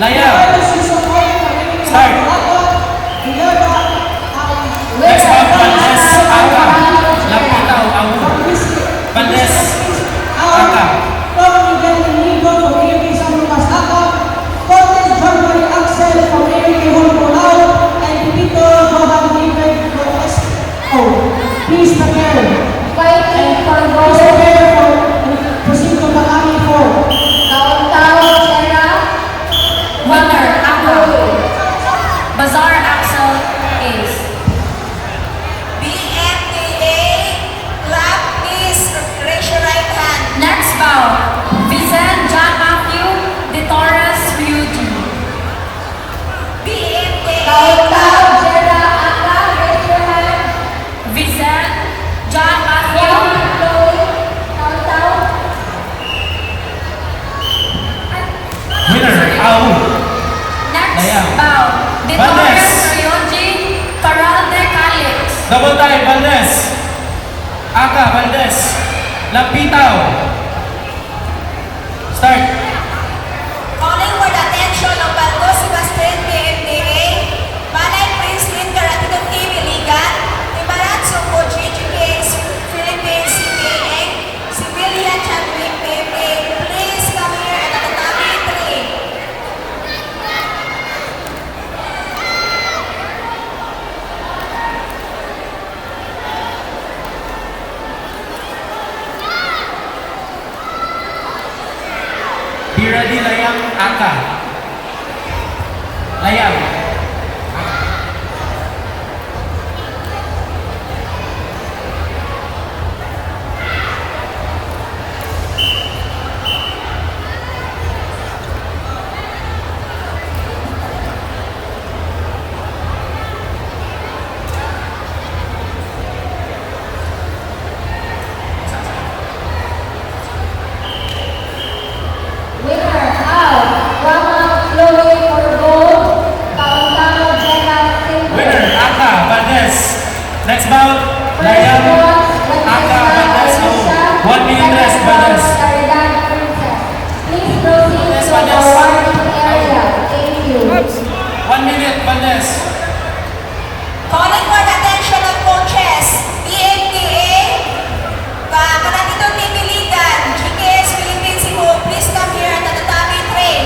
Layang. Start. Next one, Valdez, Aka. Lapitaw, Awu. Valdez, Aka. Please prepare. Fighting for gold. Prepare for proceed to Makami for. Tao, Sierra. Winner, Aka. Bazaar, Axel, Ace. BMTA, clap please, raise your right hand. Next bout, Vincent, John Matthew, De Torres, Ryuji. BMTA, Sierra, Aka, raise your hand. Vincent, John Matthew, Winner, Awu. Next Layang. bout, De Valdez. Torres, Ryuji, Caralde, Calix. Double time, Valdez. Aka, Valdez. Lapitaw. Start. calling for the attention of Barco Sebastian BMTA, Manay Prince Lin Karatidong TV Ligan, Ibaratso Koji GPS Philippines CPA, Civilian Chadwick PMA, please come here at the Tabi 3. Be ready, Layang, Aka. Layang. Winner, out. Rama, Chloe for gold. Tao, Jenna, silver. Winner, Aka, Valdez. Next bout, Layang, Aka, Valdez. 1 minute rest, Valdez. Please proceed Yes, to the Valdez. warning area. Thank you. 1 minute, Valdez. Calling for the attention of coaches, BMTA, Karatidong TV Ligan, GKS Philippines Cebu, please come here at the Tabi 3.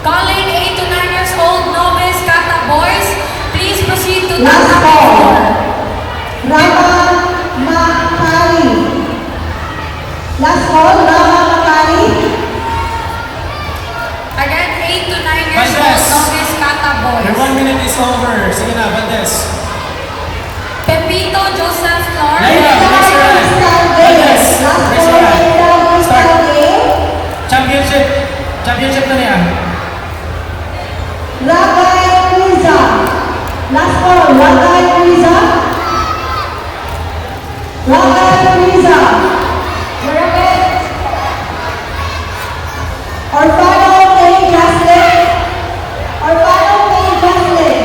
Calling 8 to 9 years old novice kata boys, please proceed to Last Tata call. 4. Rama Makari. Last call, Rama Makari. Again, 8 to 9 years Valdez. old novice kata Your boys. 1 minute is over. Sige na, Valdez. Pepito Joseph Clark. Layang, raise your hand. Valdez, Last raise call, your hand. Start. Start. Championship. Championship na niya. Ragay Riza. Last call, Ragay Riza. Ragay Riza. Orfano Kay Jaslyn. Orfano Kay Jaslyn.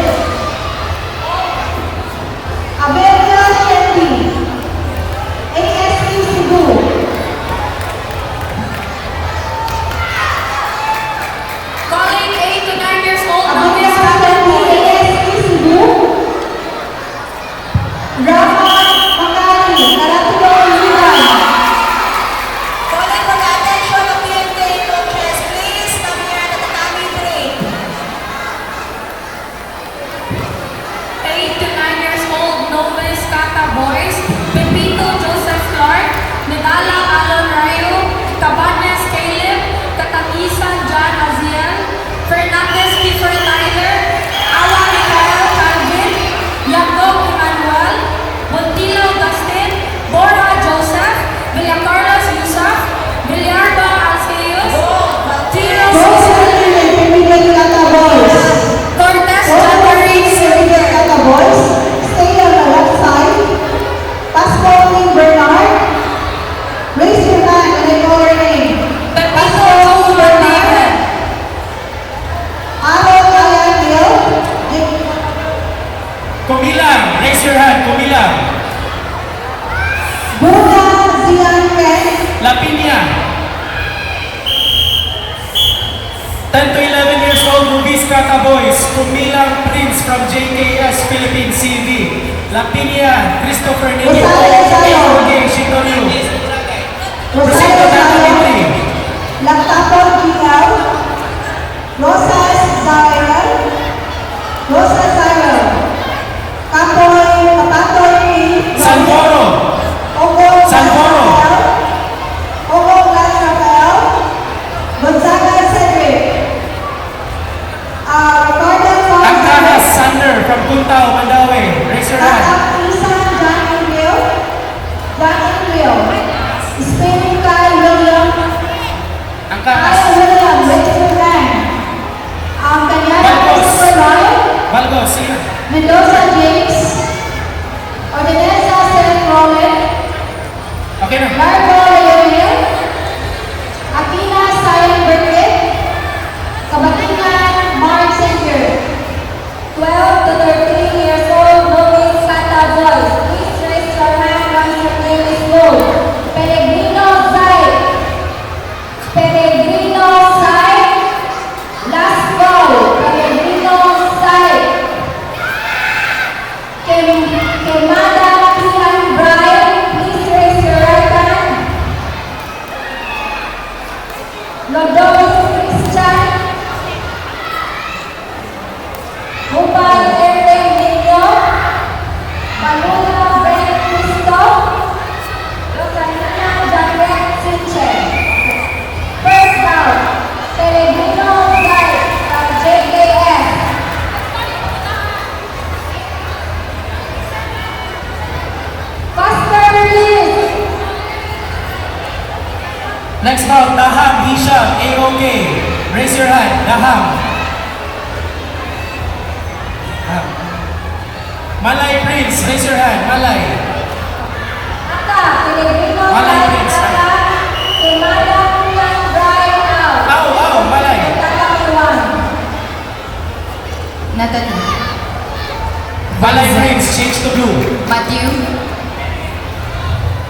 Abelia Shetty. ASP Cebu. Calling 8 to 9 years old Abelia novice kata Shetty, boys. ASP Cebu. Rama Makari, Karatidong Ligan. Lapinia. 10 to 11 years old, Rubies Kaka Boys. Kumilang Prince from JKS Philippines CV. Lapinia, Christopher Nino. Okay, Shitoryu. Proceed to Dimitri. Lactapon Kiao, Rosas Zaire, Kapoy, Kapatoy P, Sanforo. Ogong Sanforo. Las Rafael, Gonzaga Cedric, Ricardo Angkaras Sander from Puntao, Mandaue. Raise your hand. Tatap Isan, John Emilio, Spinning Kai William, Angkaras. Richard Lang, Kanyana Balcos. Christopher Ryan, Valgos, sige. Mendoza James, Ordinesa Seth Rowan, Okay na. Marco Leonel, Akina Sayan Burkett, Kabatingan Mark Center, 12 to 13 years old, Louis Kata Boys. Please raise your hand once your name is called. Peregrino Zay. Peregrino Zay. Last call. Peregrino Zay. Kemada Kian Brian. Please raise your right hand. Lodovis Christian. Hubal Erwin Nino, Baluna Ben Cristo, Rosalina Janet Sinche. First down, Peregrino Zay from JKS. Faster release. Next round, Daham Hisham, AOK. Raise your hand, Daham. Malay Prince, raise your hand, Malay. Aka, Peregrino Malay Zay, Prince. Aka, Kemada Kian Brian out. Malay. Tatang Natalie. Malay Prince, change to blue. Matthew.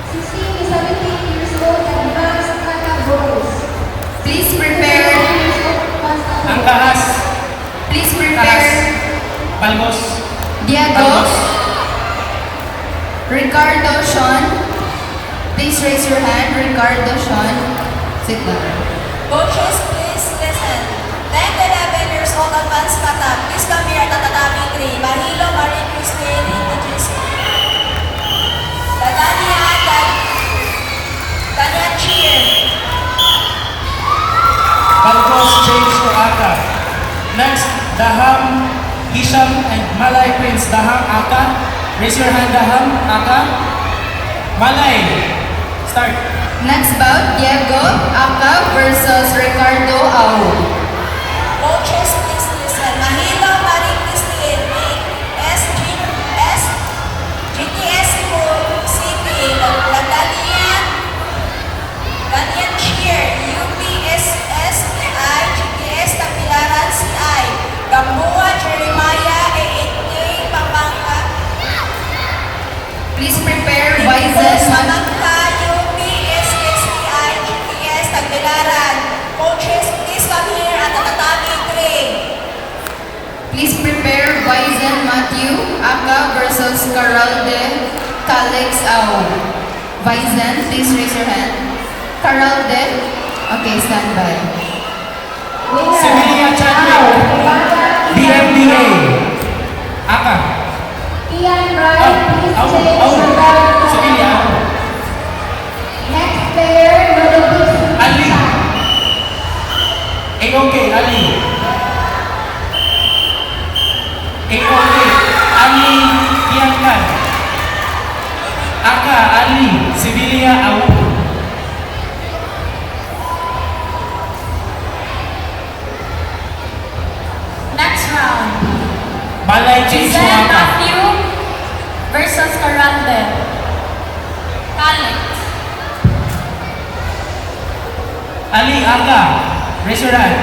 16 to 17 years old, advanced Kata Boys. Please prepare. Angkaras, Please prepare. Balgos. Diego. Balgos. Ricardo Sean. Please raise your hand. Ricardo Sean. Sit down. Coaches, please listen. 10 to 11 years old advanced kata. Please come here at the tatami 3. Mahilo, Marie Christine, Indijis. Dadania, Daniel Cheer. Balgos, change to Aka. Next, Daham Hisham and Malay Prince. Daham, Aka. Raise your hand, Daham, Aka. Malay, start. Next bout, Diego Aka versus Ricardo Au. Coaches, please listen. Mahilo, Marie Christine, GTS City, Ladania, Daniel Cheer, UPSSPI, GTS Tapilaran CI, Gamboa, Jeremiah, AAK, Pampanga, Please prepare. Bison. Samantha, UPSSPI, GTS Tapilaran. Coaches, please come here at the tatami 3. Please prepare. Bison Matthew Aka versus Caralde Calix Au. Bison, please raise your hand. Caralde. Okay, stand by. Semilia Chadwick, DMDA. Aka. Ian Brian, please change your belt. Semilia. Next player, Lodovis Ali. Christian. AOK, Ali. AOK, Ali Tiangkan. Aka, Ali. Semilia, Au. Next round. Malay, change to Giselle Aka. Matthew versus Carante. Calix. Ali, Aka. Raise your hand.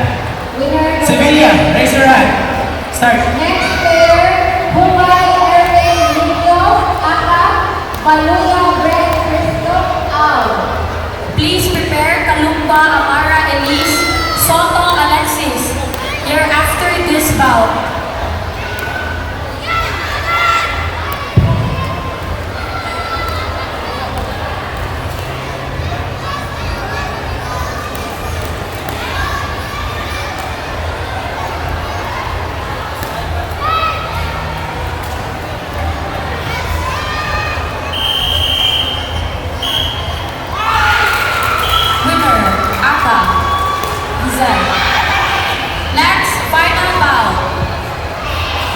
Winner. Sevilla, raise your hand. Start. Next player, Hubay Erwin Nino, Aka, Baluya Brett Cristo, Au. Please bout. Winner, Aka, Vizen. Next, final bout.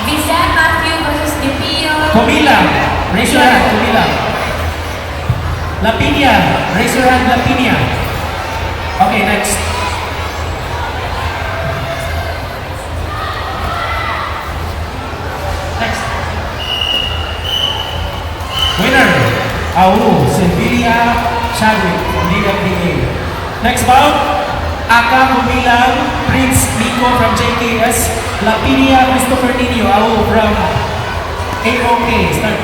Vizen Matthew versus Dipio. Comila, raise your hand, Comila. Lapinia, raise your hand, Lapinia. Okay, next. Next. Winner, Auru, Silvia Chadwick from DFDA. Next bout, Aka Kumilang, Prince Nico from JKS, Lapinia Christopher Nino, Auru from AOK. Start.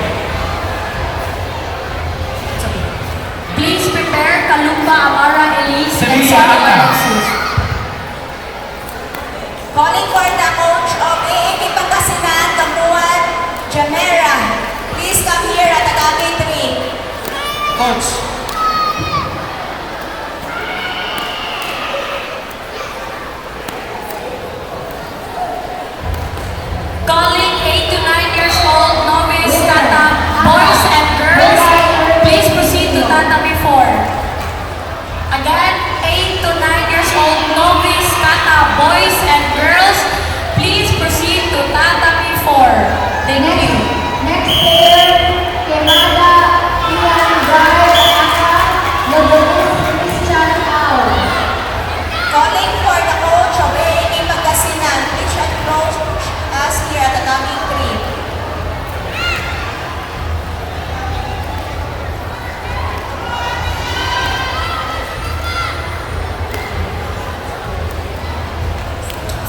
Please prepare Kalumba Amara Elise and Sevilla, Soto Aka. Alexis. Calling for the coach of AAP Pangasinan, Kamuan Jamera. Please come here at Academy 3. Coach. Calling 8 to 9 years old novice kata boys and girls. Please proceed to tatami 4. Again, 8 to 9 years old novice kata boys and girls. Please proceed to tatami 4. Thank you. Next player, Kemada Ian Drive Aka, Lodonis Christian Ao. Calling for the coach of AAP Pangasinan. Please approach us here at Academy 3.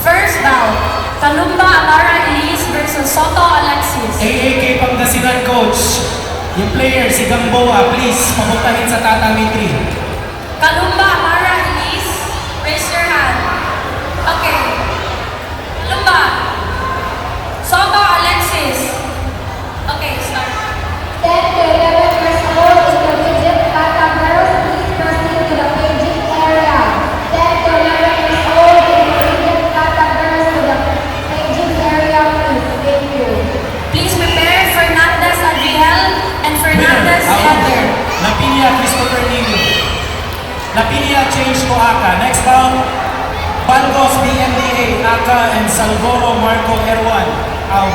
First bout, Kalumba Amara Elise versus Soto Alexis. AAK Pangasinan coach. Yung player, si Gamboa, please, papuntahin sa tatami 3. Kalumba Amara Elise, raise your hand. Okay. Kalumba. Soto Alexis. Okay, start. 10 to 11 years old intermediate kata girls, please proceed to the paging area. 10 to 11 years old intermediate kata girls to the paging area, please. Thank you. Please prepare Fernandez Adriel and Fernandez Heather. Lapinia Christopher Nino. Lapinia change to Aka. Next bout, Balgos DMDA, Aka and Salvoro Marco Erwan. Out.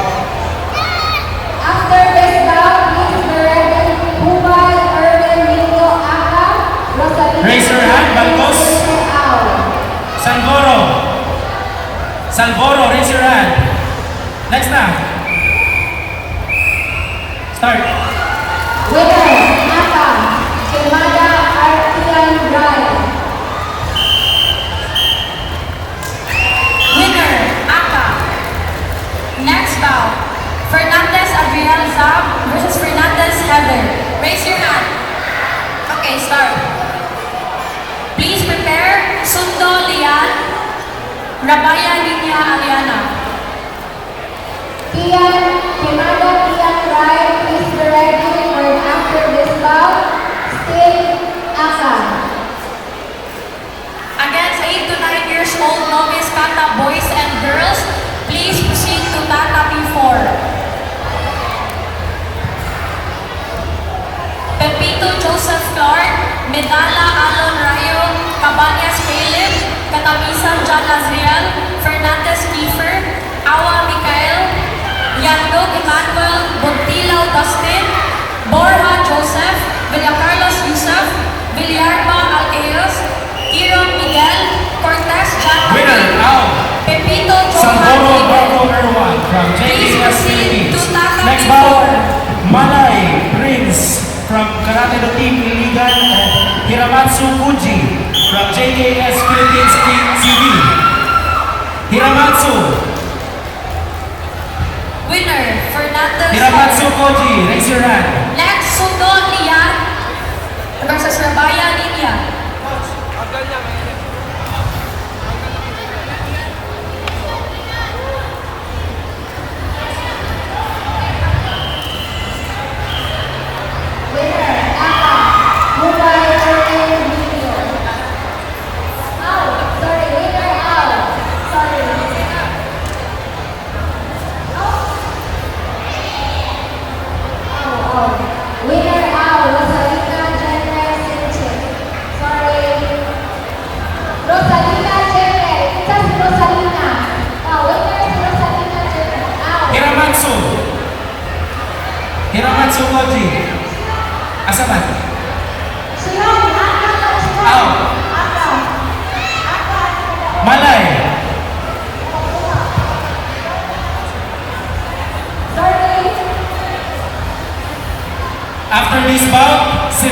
After this bout, please be ready. Hubay, Erwin, Nino, Aka, Rosalina. Raise your hand, Balcos. Ao. Salvoro. Salvoro, raise your hand. Next na. Start. Winner, Aka, Kemada Artian Drive. Winner, Aka. Next bout, Fernandez Adriel Zab versus Fernandez Heather. Raise your hand. Okay, start. Please prepare Sundo Lian, Rabaya Linya Aliana. Tian, Kemada Tian Drive, please be ready for after this bout. Still, Aka. Against 8 to 9 years old novice kata boys and girls, please proceed to Tata P4. Pepito Joseph Clark, Medala Alon Rayo, Cabañas Caleb, Katamisan John Azriel, Fernandez Kiefer, Awa Mikael, Yandog Emmanuel, Buntilaw Dustin, Borja Joseph, Villacarlos Yusuf, Villarba Alqueos, Kiro Miguel, Cortez John Winner, Martin, out. Pepito Salvoro Johan Marco Miguel. Erwan from Please JKS proceed Philippines. to Tata Next P4. bout, Malay Prince from Karate do Team Iligan and Hiramatsu Fuji from JKS Philippines TV. Hiramatsu. Winner, Fernandez Hiramatsu Koji, raise your hand. Next, Sundo Lian versus Rabaya Linya. Sukoji. Asa man? Silang, Aka, silang. Aw. Aka. Aka. Malay. 30. After this bout, si